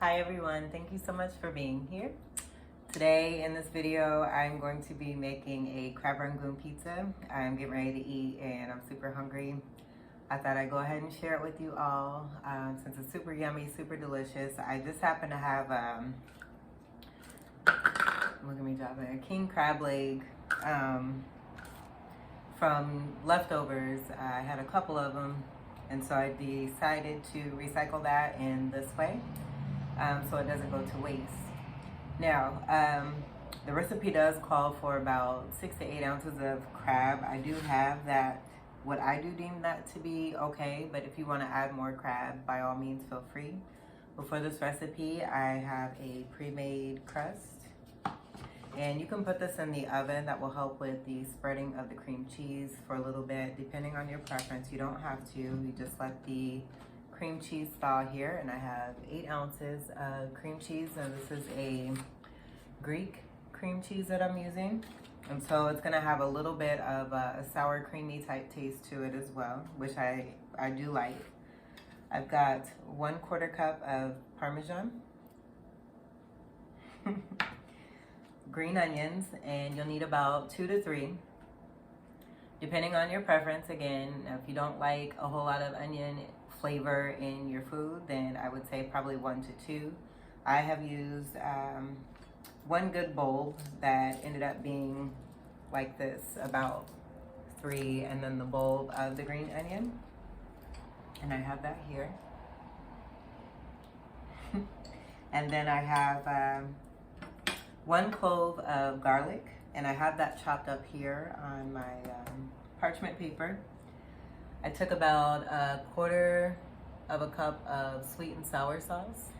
Hi everyone, thank you so much for being here. Today in this video, I'm going to be making a crab rangoon pizza. I'm getting ready to eat and I'm super hungry. I thought I'd go ahead and share it with you all since it's super yummy, super delicious. I just happen to have, look at me dropping, a king crab leg from leftovers. I had a couple of them and so I decided to recycle that in this way. So it doesn't go to waste. Now, the recipe does call for about 6 to 8 ounces of crab. I do have that, what I do deem that to be okay, but if you want to add more crab, by all means feel free. But for this recipe, I have a pre-made crust. And you can put this in the oven. That will help with the spreading of the cream cheese for a little bit, depending on your preference. You don't have to, you just let the cream cheese thaw here, and I have 8 ounces of cream cheese, and this is a Greek cream cheese that I'm using, and so it's gonna have a little bit of a sour creamy type taste to it as well, which I do like. I've got 1/4 cup of Parmesan, green onions, and you'll need about 2 to 3 depending on your preference. Again, if you don't like a whole lot of onion flavor in your food, then I would say probably 1 to 2. I have used one good bulb that ended up being like this, about 3, and then the bulb of the green onion, and I have that here. And then I have 1 clove of garlic, and I have that chopped up here on my parchment paper. I took about 1/4 cup of sweet and sour sauce.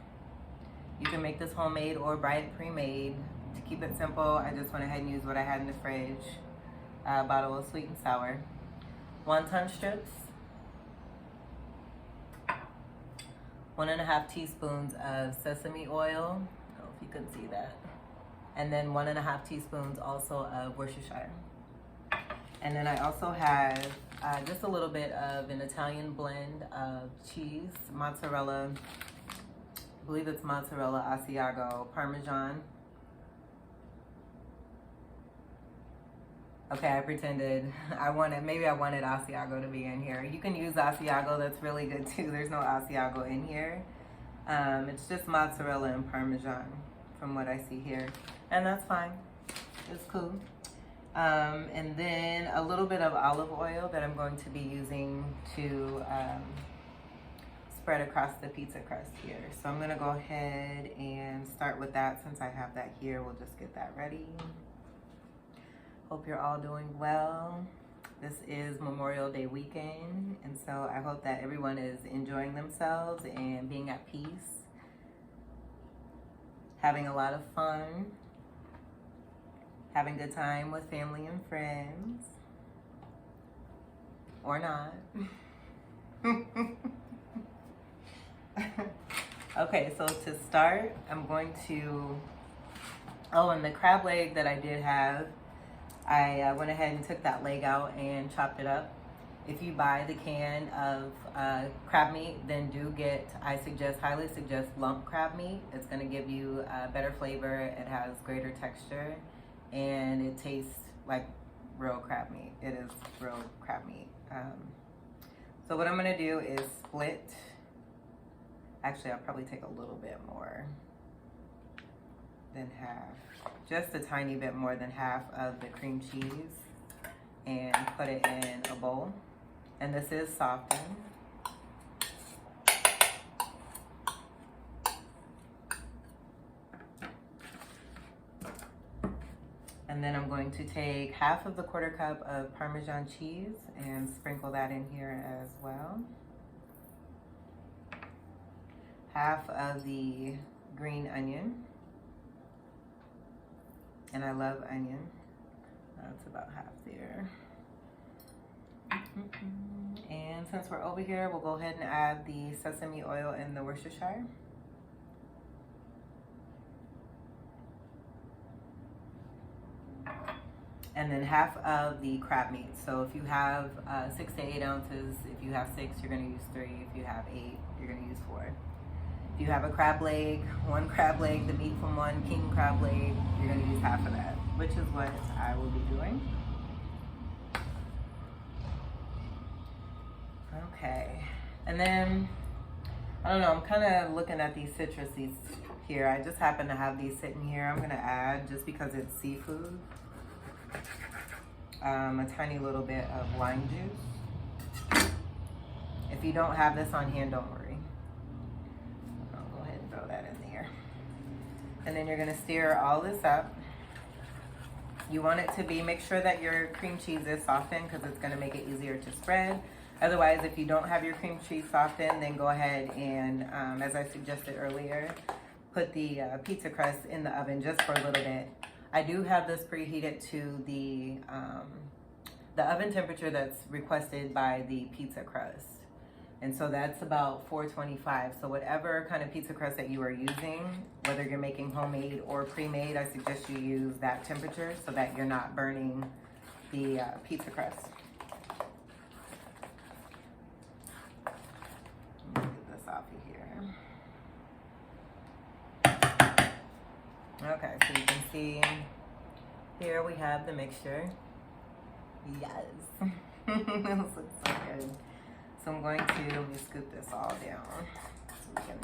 You can make this homemade or buy it pre-made. To keep it simple, I just went ahead and used what I had in the fridge. A bottle of sweet and sour. Wonton strips. 1½ teaspoons of sesame oil. I don't know if you can see that. And then 1½ teaspoons also of Worcestershire. And then I also have just a little bit of an Italian blend of cheese, mozzarella, I believe it's mozzarella Asiago, Parmesan. Okay, I pretended maybe I wanted Asiago to be in here. You can use Asiago, that's really good too. There's no Asiago in here. It's just mozzarella and Parmesan from what I see here. And that's fine, it's cool. And then a little bit of olive oil that I'm going to be using to spread across the pizza crust here. So I'm gonna go ahead and start with that. Since I have that here, we'll just get that ready. Hope you're all doing well. This is Memorial Day weekend, and so I hope that everyone is enjoying themselves and being at peace, having a lot of fun, having a good time with family and friends, or not. Okay, so to start, I'm going to, and the crab leg that I did have, I went ahead and took that leg out and chopped it up. If you buy the can of crab meat, then do get, highly suggest lump crab meat. It's gonna give you a better flavor, it has greater texture, and it tastes like real crab meat. It is real crab meat. So what I'm gonna do is split. Actually, I'll probably take a little bit more than half. Just a tiny bit more than half of the cream cheese and put it in a bowl. And this is softened. And then I'm going to take half of the 1/4 cup of Parmesan cheese and sprinkle that in here as well. Half of the green onion. And I love onion. That's about half there. And since we're over here, we'll go ahead and add the sesame oil and the Worcestershire. And then half of the crab meat. So if you have 6 to 8 ounces, if you have 6, you're gonna use 3. If you have 8, you're gonna use 4. If you have a crab leg, one crab leg, the meat from one king crab leg, you're gonna use half of that, which is what I will be doing. Okay, and then, I don't know, I'm kind of looking at these citruses here. I just happen to have these sitting here. I'm gonna add, just because it's seafood, a tiny little bit of lime juice. If you don't have this on hand, don't worry. I'll go ahead and throw that in there. And then you're gonna stir all this up. You want it to be, make sure that your cream cheese is softened because it's gonna make it easier to spread. Otherwise, if you don't have your cream cheese softened, then go ahead and, as I suggested earlier, put the pizza crust in the oven just for a little bit. I do have this preheated to the oven temperature that's requested by the pizza crust. And so that's about 425. So whatever kind of pizza crust that you are using, whether you're making homemade or pre-made, I suggest you use that temperature so that you're not burning the pizza crust. Let me get this off of here. Okay, so you can see here we have the mixture. Yes. This looks so good. So I'm going to, let me scoop this all down so we can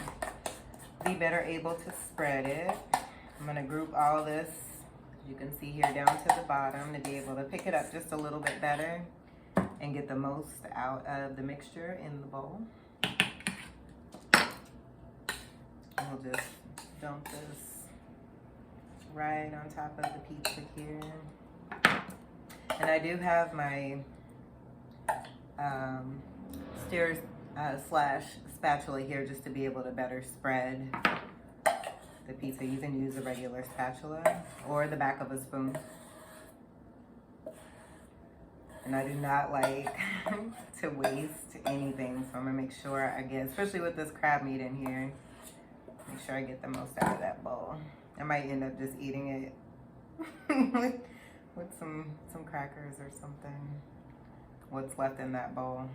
be better able to spread it. I'm gonna group all this, as you can see here, down to the bottom to be able to pick it up just a little bit better and get the most out of the mixture in the bowl. We'll just dump this right on top of the pizza here. And I do have my stir slash spatula here just to be able to better spread the pizza. You can use a regular spatula or the back of a spoon. And I do not like to waste anything, so I'm gonna make sure I get, especially with this crab meat in here, make sure I get the most out of that bowl. I might end up just eating it with some crackers or something. What's left in that bowl.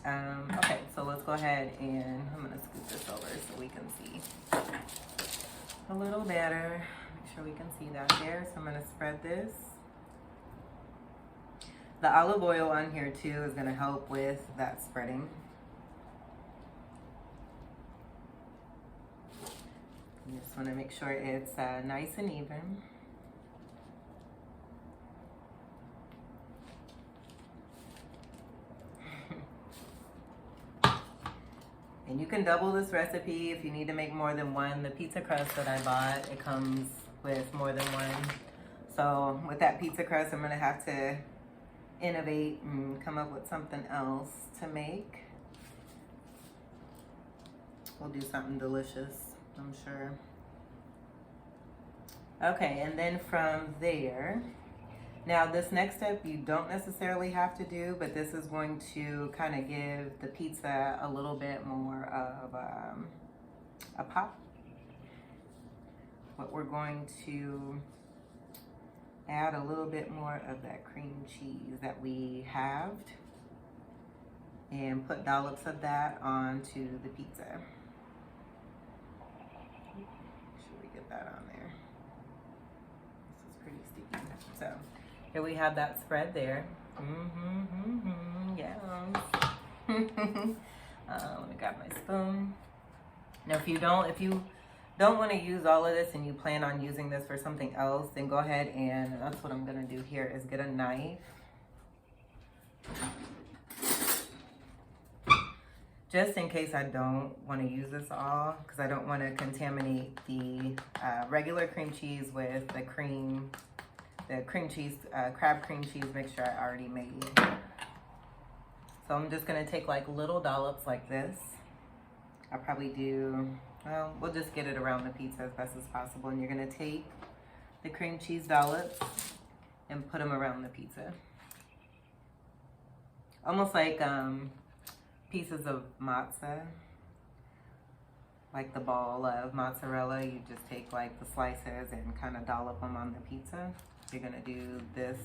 Okay, so let's go ahead and I'm gonna scoop this over so we can see a little better. Make sure we can see that there. So I'm gonna spread this. The olive oil on here too is gonna help with that spreading. You just wanna make sure it's nice and even. And you can double this recipe if you need to make more than one. The pizza crust that I bought, it comes with more than one. So with that pizza crust, I'm gonna have to innovate and come up with something else to make. We'll do something delicious, I'm sure. Okay, and then from there, now this next step you don't necessarily have to do, but this is going to kind of give the pizza a little bit more of a pop. But we're going to add a little bit more of that cream cheese that we halved and put dollops of that onto the pizza. Make sure we get that on there. This is pretty sticky. So here we have that spread there. Yes. Let me grab my spoon. Now, if you don't want to use all of this and you plan on using this for something else, then go ahead and that's what I'm gonna do here is get a knife. Just in case I don't want to use this all, because I don't want to contaminate the regular cream cheese with the cream cheese, crab cream cheese mixture I already made. So I'm just gonna take like little dollops like this. I'll probably do, well, we'll just get it around the pizza as best as possible. And you're gonna take the cream cheese dollops and put them around the pizza. Almost like pieces of matzah, like the ball of mozzarella. You just take like the slices and kind of dollop them on the pizza. You're gonna do this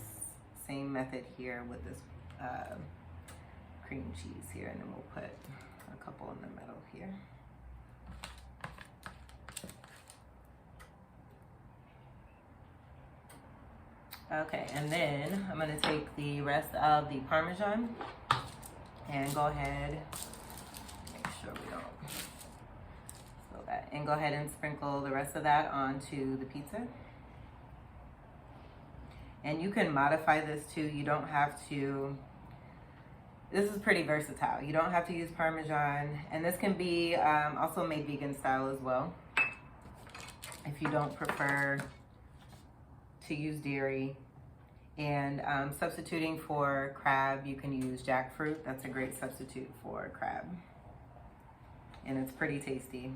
same method here with this cream cheese here, and then we'll put a couple in the middle Okay, and then I'm gonna take the rest of the Parmesan and go ahead, make sure we don't spill that, and go ahead and sprinkle the rest of that onto the pizza. And you can modify this too. You don't have to, this is pretty versatile. You don't have to use Parmesan, and this can be also made vegan style as well. If you don't prefer to use dairy. And substituting for crab, you can use jackfruit. That's a great substitute for crab. And it's pretty tasty.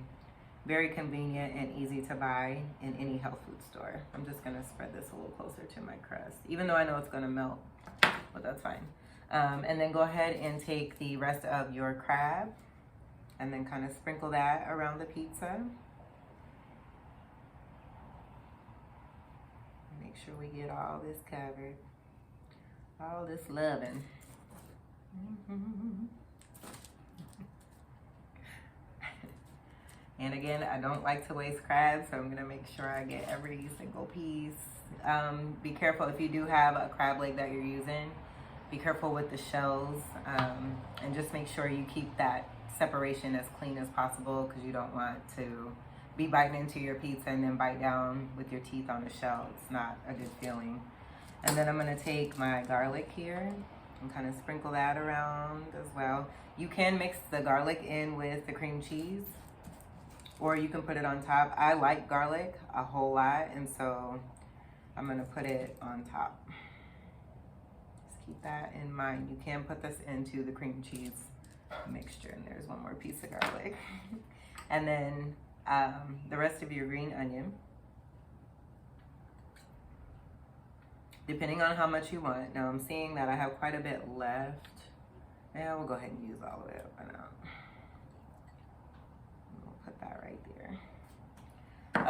Very convenient and easy to buy in any health food store. I'm just gonna spread this a little closer to my crust, even though I know it's gonna melt, but that's fine. And then go ahead and take the rest of your crab and then kind of sprinkle that around the pizza. Make sure we get all this covered, all this loving. And again, I don't like to waste crabs, so I'm gonna make sure I get every single piece. Be careful if you do have a crab leg that you're using, be careful with the shells, and just make sure you keep that separation as clean as possible, because you don't want to be biting into your pizza and then bite down with your teeth on the shell. It's not a good feeling. And then I'm gonna take my garlic here and kind of sprinkle that around as well. You can mix the garlic in with the cream cheese, or you can put it on top. I like garlic a whole lot, and so I'm gonna put it on top. Just keep that in mind. You can put this into the cream cheese mixture, and there's one more piece of garlic. And then the rest of your green onion, depending on how much you want. Now I'm seeing that I have quite a bit left. Yeah, we'll go ahead and use all of it. Why not? We'll put that right there.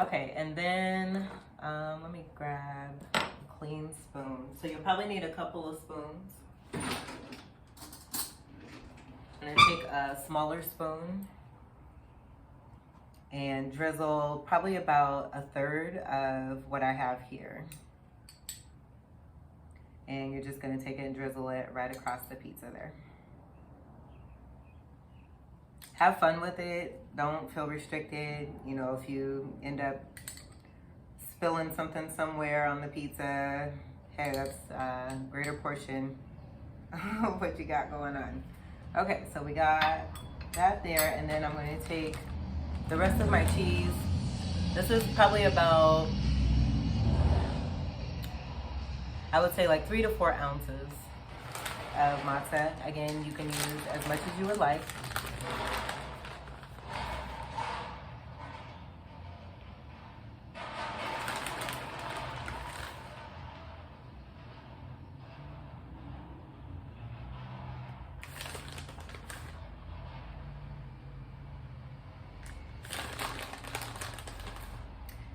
Okay, and then let me grab a clean spoon. So you'll probably need a couple of spoons. I'm gonna take a smaller spoon and drizzle probably about a third of what I have here. And you're just gonna take it and drizzle it right across the pizza there. Have fun with it. Don't feel restricted. You know, if you end up spilling something somewhere on the pizza, hey, that's a greater portion of what you got going on. Okay, so we got that there, and then I'm gonna take the rest of my cheese. This is probably about, I would say like 3 to 4 ounces of matzah. Again, you can use as much as you would like.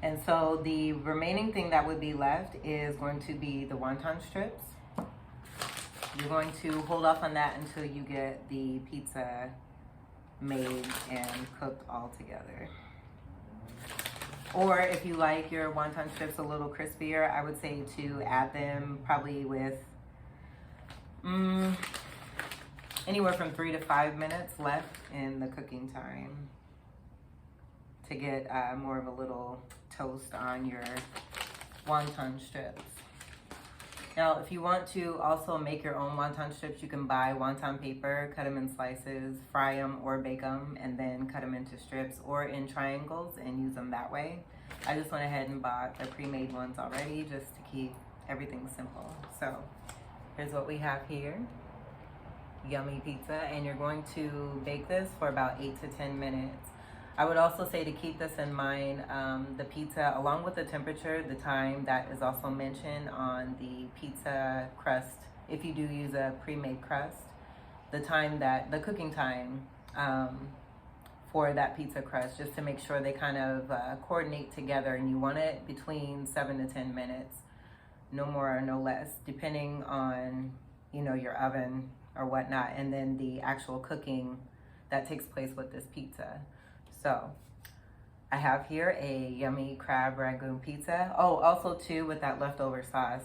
And so the remaining thing that would be left is going to be the wonton strips. You're going to hold off on that until you get the pizza made and cooked all together. Or if you like your wonton strips a little crispier, I would say to add them probably with anywhere from 3 to 5 minutes left in the cooking time to get more of a little toast on your wonton strips. Now, if you want to also make your own wonton strips, you can buy wonton paper, cut them in slices, fry them or bake them, and then cut them into strips or in triangles and use them that way. I just went ahead and bought the pre-made ones already just to keep everything simple. So here's what we have here. Yummy pizza, and you're going to bake this for about 8 to 10 minutes. I would also say to keep this in mind, the pizza, along with the temperature, the time that is also mentioned on the pizza crust, if you do use a pre-made crust, the time that, the cooking time for that pizza crust, just to make sure they kind of coordinate together, and you want it between 7 to 10 minutes, no more or no less, depending on, you know, your oven or whatnot, and then the actual cooking that takes place with this pizza. So I have here a yummy crab Rangoon pizza. Oh, also too, with that leftover sauce,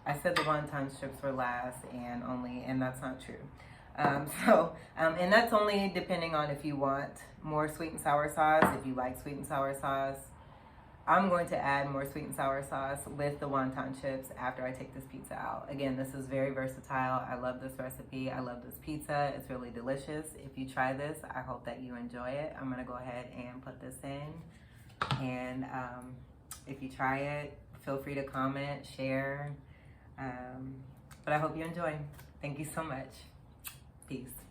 I said the wonton strips were last, and that's not true. And that's only depending on if you want more sweet and sour sauce, if you like sweet and sour sauce. I'm going to add more sweet and sour sauce with the wonton chips after I take this pizza out. Again, this is very versatile. I love this recipe. I love this pizza. It's really delicious. If you try this, I hope that you enjoy it. I'm gonna go ahead and put this in. And if you try it, feel free to comment, share. But I hope you enjoy. Thank you so much. Peace.